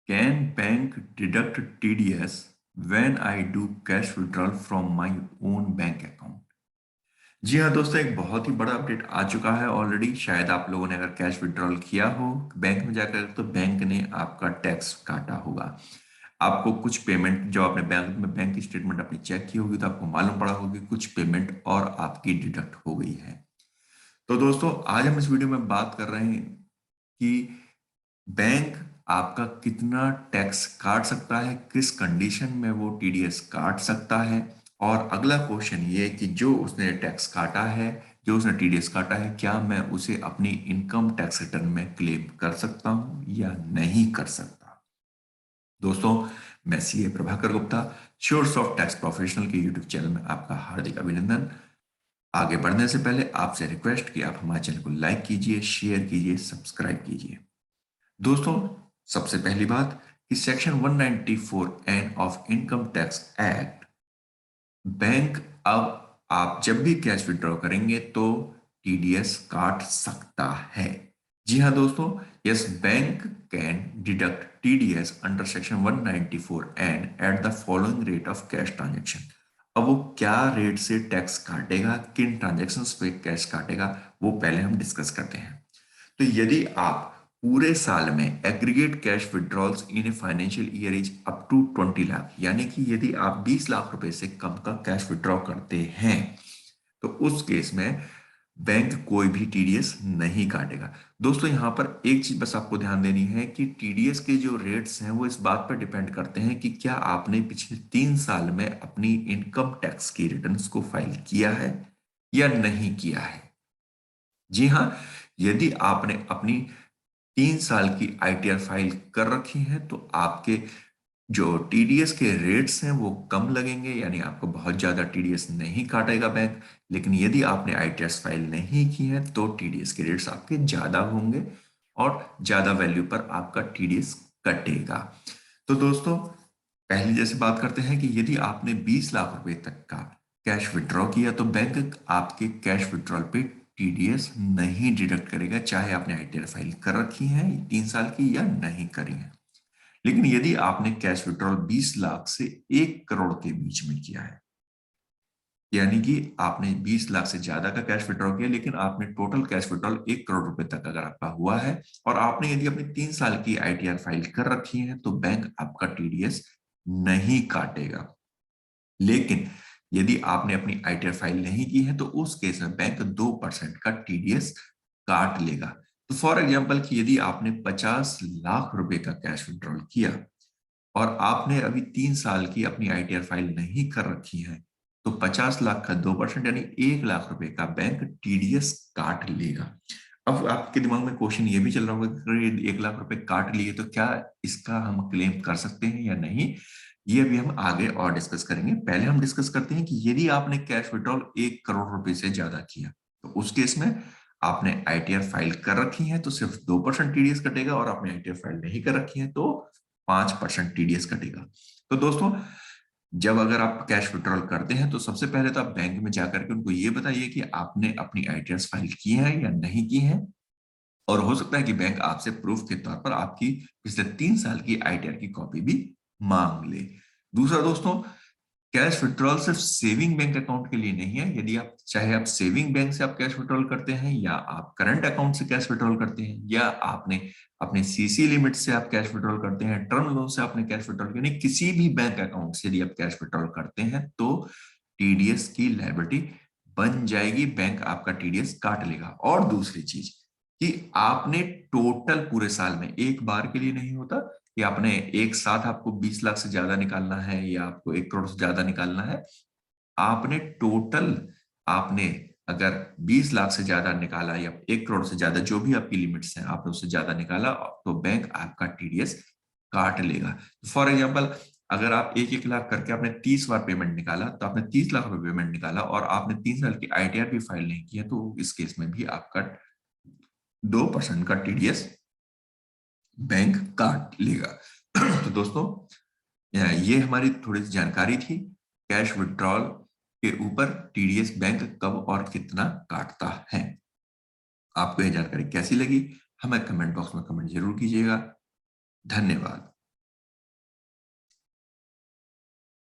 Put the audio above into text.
Can bank deduct TDS when I do cash withdrawal from my own bank account? जी हाँ दोस्तों, एक बहुत ही बड़ा अपडेट आ चुका है ऑलरेडी। शायद आप लोगों ने अगर कैश विड्रॉल किया हो बैंक में जाकर तो बैंक ने आपका टैक्स काटा होगा। आपको कुछ पेमेंट जो आपने बैंक की स्टेटमेंट अपनी चेक की होगी तो आपको मालूम पड़ा होगा कि कुछ पेमेंट और आपकी डिडक्ट हो गई है। तो दोस्तों, आज हम इस वीडियो में बात कर रहे हैं कि बैंक आपका कितना टैक्स काट सकता है, किस कंडीशन में वो टीडीएस काट सकता है। और अगला क्वेश्चन ये कि जो उसने टैक्स काटा है, जो उसने टीडीएस काटा है, क्या मैं उसे अपनी इनकम टैक्स रिटर्न में क्लेम कर सकता हूं या नहीं कर सकता। दोस्तों, मैं CA Prabhakar Gupta, sures of tax professional के यूट्यूब चैनल में आपका हार्दिक अभिनंदन। आगे बढ़ने से पहले आपसे रिक्वेस्ट कि आप हमारे चैनल को लाइक कीजिए, शेयर कीजिए, सब्सक्राइब कीजिए। दोस्तों, सबसे पहली बात कि section 194 N of income tax act, bank अब आप जब भी कैश विड्रॉ करेंगे तो टीडीएस काट सकता है। जी हाँ दोस्तों, yes, bank can deduct TDS under section 194 N at the following rate of cash transaction. अब वो क्या रेट से टैक्स काटेगा, किन ट्रांजेक्शन्स पे कैश काटेगा, वो पहले हम डिस्कस करते हैं। तो यदि आप पूरे साल में aggregate cash withdrawals in a financial year is up to 20 lakh, यानी कि यदि आप 20 लाख रुपए से कम का कैश विड्रॉ करते हैं तो उस केस में बैंक कोई भी टीडीएस नहीं काटेगा। दोस्तों, यहां पर एक चीज बस आपको ध्यान देनी है कि टीडीएस के जो रेट्स हैं वो इस बात पर डिपेंड करते हैं कि क्या आपने पिछले 3 साल में अपनी इनकम टैक्स की रिटर्न्स को फाइल किया है या नहीं किया है। जी हाँ, यदि आपने अपनी 3 साल की आईटीआर फाइल कर रखी है तो आपके जो टीडीएस के रेट्स हैं वो कम लगेंगे, यानी आपको बहुत ज्यादा टीडीएस नहीं काटेगा बैंक। लेकिन यदि आपने आईटीआर फाइल नहीं की है तो टीडीएस के रेट्स आपके ज्यादा होंगे और ज्यादा वैल्यू पर आपका टीडीएस कटेगा। तो दोस्तों, पहले जैसे बात करते हैं कि यदि आपने 20 लाख रुपए तक का कैश विड्रॉ किया तो बैंक आपके कैश विड्रॉल पे टीडीएस नहीं डिडक्ट करेगा, चाहे आपने आईटीआर फाइल कर रखी है 3 साल की या नहीं करी है। लेकिन यदि आपने कैश विड्रॉल 20 लाख से 1 करोड़ के बीच में किया है, यानी कि आपने 20 लाख से ज्यादा का कैश विड्रॉ किया लेकिन आपने टोटल कैश विड्रॉल 1 करोड़ रुपए तक अगर आपका हुआ है और आपने यदि अपनी 3 साल की आईटीआर फाइल कर रखी है तो बैंक आपका टीडीएस नहीं काटेगा। लेकिन यदि आपने अपनी आईटीआर फाइल नहीं की है तो उस केस में बैंक 2% का टीडीएस काट लेगा। तो फॉर एग्जाम्पल कि यदि आपने 50 लाख रुपए का कैश विड्रॉल किया और आपने अभी 3 साल की अपनी आईटीआर फाइल नहीं कर रखी है तो 50 लाख का 2% यानी 1 लाख रुपए का बैंक टीडीएस काट लेगा। अब आपके दिमाग में क्वेश्चन ये भी चल रहा होगा कि अगर 1 लाख रुपए काट लिए तो क्या इसका हम क्लेम कर सकते हैं या नहीं। ये भी हम आगे और डिस्कस करेंगे। पहले हम डिस्कस करते हैं कि यदि आपने कैश विड्रॉल 1 करोड़ रुपए से ज्यादा किया तो उस केस में आपने आईटीआर फाइल कर रखी है तो सिर्फ 2% टीडीएस कटेगा और आपने आईटीआर फाइल नहीं कर रखी है तो 5% टीडीएस कटेगा। तो दोस्तों, जब अगर आप कैश विड्रॉल करते हैं तो सबसे पहले तो आप बैंक में जाकर के उनको ये बताइए कि आपने अपनी आईटीआर फाइल की है या नहीं की है। और हो सकता है कि बैंक आपसे प्रूफ के तौर पर आपकी पिछले 3 साल की आईटीआर की कॉपी भी मांग ले। दूसरा दोस्तों, कैश विड्रॉल सिर्फ सेविंग बैंक अकाउंट के लिए नहीं है। यदि आप चाहे आप सेविंग बैंक से आप कैश विड्रॉल करते हैं या आप करंट अकाउंट से कैश विड्रॉल करते हैं या आपने अपने सीसी लिमिट से आप कैश विड्रॉल करते हैं, टर्म लोन से आपने कैश विड्रॉल किया, यानी किसी भी बैंक अकाउंट से यदि आप कैश विड्रॉल करते हैं तो टीडीएस की लायबिलिटी बन जाएगी, बैंक आपका टीडीएस काट लेगा। और दूसरी चीज कि आपने टोटल पूरे साल में एक बार के लिए नहीं होता कि आपने एक साथ आपको 20 लाख से ज्यादा निकालना है या आपको 1 करोड़ से ज्यादा निकालना है। आपने टोटल, आपने अगर 20 लाख से ज्यादा निकाला या 1 करोड़ से ज्यादा, जो भी आपकी लिमिट्स हैं, आपने उससे ज्यादा निकाला तो बैंक आपका टीडीएस काट लेगा। फॉर एग्जाम्पल, अगर आप 1-1 लाख करके आपने 30 बार पेमेंट निकाला तो आपने 30 लाख रुपए पेमेंट निकाला और आपने 3 साल की आईटीआर भी फाइल नहीं किया तो इस केस में भी आपका 2% का टीडीएस बैंक काट लेगा। तो दोस्तों, ये हमारी थोड़ी सी जानकारी थी कैश विड्रॉल के ऊपर टीडीएस बैंक कब और कितना काटता है। आपको यह जानकारी कैसी लगी हमें कमेंट बॉक्स में कमेंट जरूर कीजिएगा। धन्यवाद।